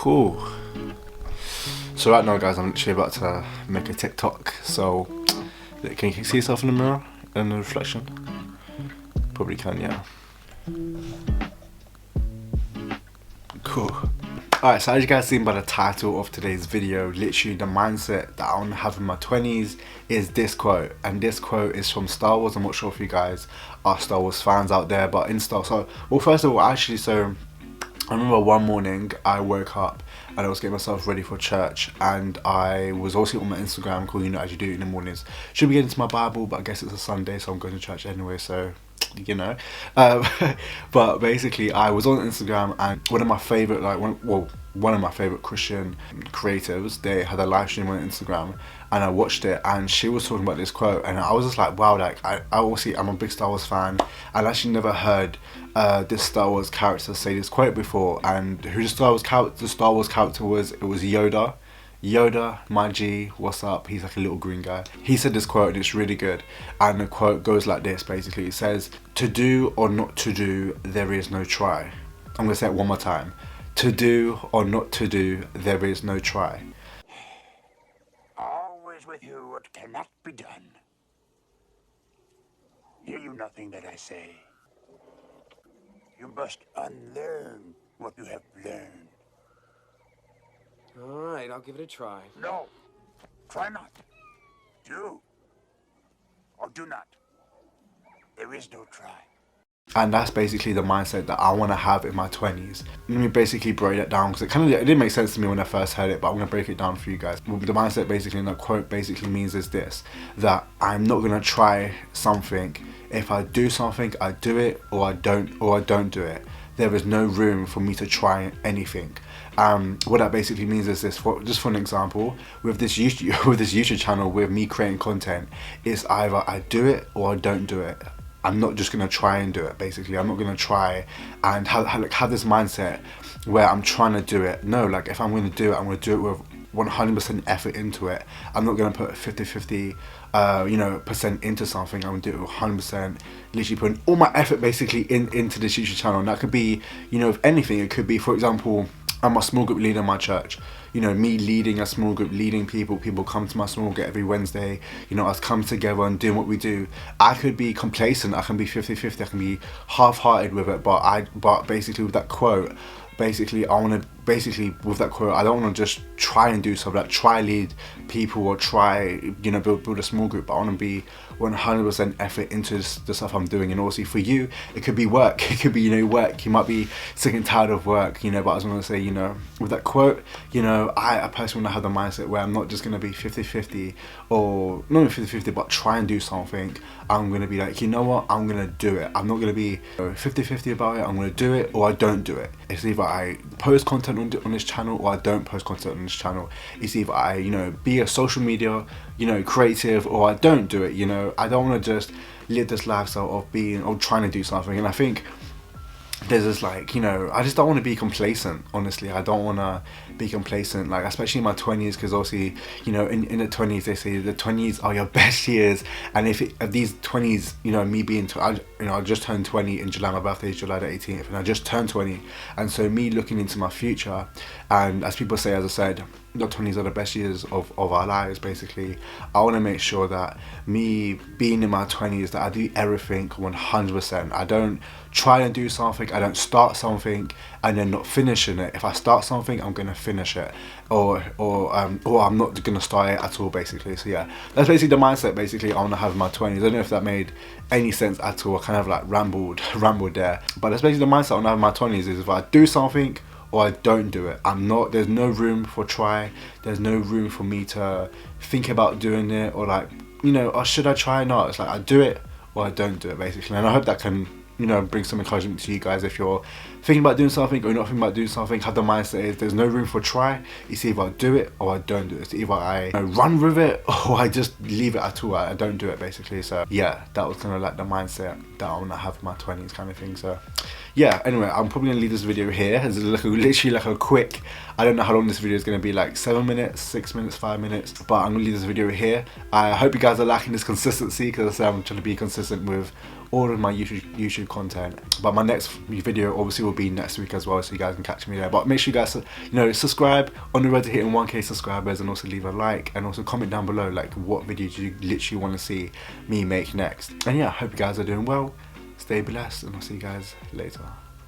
Cool. So right now, guys, I'm literally about to make a TikTok. So, can you see yourself in the mirror in the reflection? Probably can, yeah. Cool. Alright, so as you guys seen by the title of today's video, literally the mindset that I want to have in my 20s is this quote. And this quote is from Star Wars. I'm not sure if you guys are Star Wars fans out there, but in Star... So, well, first of all, actually, so I remember one morning I woke up and I was getting myself ready for church, and I was also on my Instagram, cool, you know, as you do in the mornings. Should be getting to my Bible, but I guess it's a Sunday, so I'm going to church anyway, so... you know, but basically I was on Instagram, and one of my favorite, one of my favorite Christian creators, they had a live stream on Instagram, and I watched it, and she was talking about this quote, and I was just like, wow, like I obviously I'm a big Star Wars fan. I'd actually never heard this Star Wars character say this quote before. And who the Star Wars character was? It was Yoda. Yoda, my G, what's up? He's like a little green guy. He said this quote, and it's really good. And the quote goes like this, basically. It says, to do or not to do, there is no try. I'm gonna say it one more time. To do or not to do, there is no try. Always with you what cannot be done. Hear you nothing that I say. You must unlearn what you have learned. Alright, I'll give it a try. No, try not. Do or do not. There is no try. And that's basically the mindset that I want to have in my 20s. Let me basically break that down, because it didn't make sense to me when I first heard it, but I'm going to break it down for you guys. The mindset basically in that quote basically means is this, that I'm not going to try something. If I do something, I do it, or I don't do it. There is no room for me to try anything. What that basically means is this, just for an example, with this YouTube channel, with me creating content, it's either I do it or I don't do it. I'm not just gonna try and do it, basically. I'm not gonna try and have this mindset where I'm trying to do it. No, like if I'm gonna do it, I'm gonna do it with 100% effort into it. I'm not gonna put 50-50 percent into something. I'm gonna do it with 100%, literally putting all my effort basically into this YouTube channel. And that could be, you know, if anything. It could be, for example, I'm a small group leader in my church. You know, me leading a small group, leading people come to my small group every Wednesday, you know, us come together and doing what we do. I could be complacent, I can be 50-50, I can be half-hearted with it, but basically with that quote, basically I want to, with that quote, I don't want to just try and do something, like try lead people or try, you know, build a small group, but I want to be 100% effort into the stuff I'm doing. And also for you, it could be work, it could be, you know, work, you might be sick and tired of work, you know, but I was going to say, you know, with that quote, you know, I personally want to have the mindset where I'm not just going to be 50-50, or not 50-50, but try and do something. I'm going to be like, you know what, I'm going to do it. I'm not going to be 50-50 about it. I'm going to do it or I don't do it. It's either I post content on this channel or I don't post content on this channel. It's either I, you know, be a social media, you know, creative, or I don't do it. You know, I don't want to just live this lifestyle of being or trying to do something. And I think there's this, like, you know, I just don't want to be complacent, honestly. I don't want to be complacent, like, especially in my 20s, because obviously, you know, in the 20s, they say the 20s are your best years. And if these 20s, you know, me being, I just turned 20 in July, my birthday is July the 18th, and I just turned 20, and so me looking into my future, and as people say, as I said, the 20s are the best years of our lives, basically. I want to make sure that me being in my 20s, that I do everything 100%. I don't try and do something, I don't start something and then not finishing it. If I start something, I'm going to finish it, or I'm not going to start it at all, basically. So yeah, that's basically the mindset basically I want to have in my 20s. I don't know if that made any sense at all. I kind of like rambled there, but that's basically the mindset I want to have in my 20s, is if I do something or I don't do it. There's no room for try, there's no room for me to think about doing it, or like, you know, or should I try or not? It's like I do it or I don't do it, basically. And I hope that can, you know, bring some encouragement to you guys. If you're thinking about doing something or you're not thinking about doing something, have the mindset is there's no room for try. It's either I do it or I don't do it. It's either I run with it or I just leave it at all. I don't do it, basically. So yeah, that was kind of like the mindset that I want to have in my 20s, kind of thing. So yeah, anyway, I'm probably going to leave this video here. It's literally like a quick, I don't know how long this video is going to be, like 7 minutes, 6 minutes, 5 minutes, but I'm going to leave this video here. I hope you guys are liking this consistency, because I say I'm trying to be consistent with all of my YouTube content. But my next video obviously will will be next week as well, so you guys can catch me there. But make sure you guys, you know, subscribe on the road to hitting 1k subscribers, and also leave a like, and also comment down below like what video do you literally want to see me make next. And yeah, I hope you guys are doing well, stay blessed, and I'll see you guys later.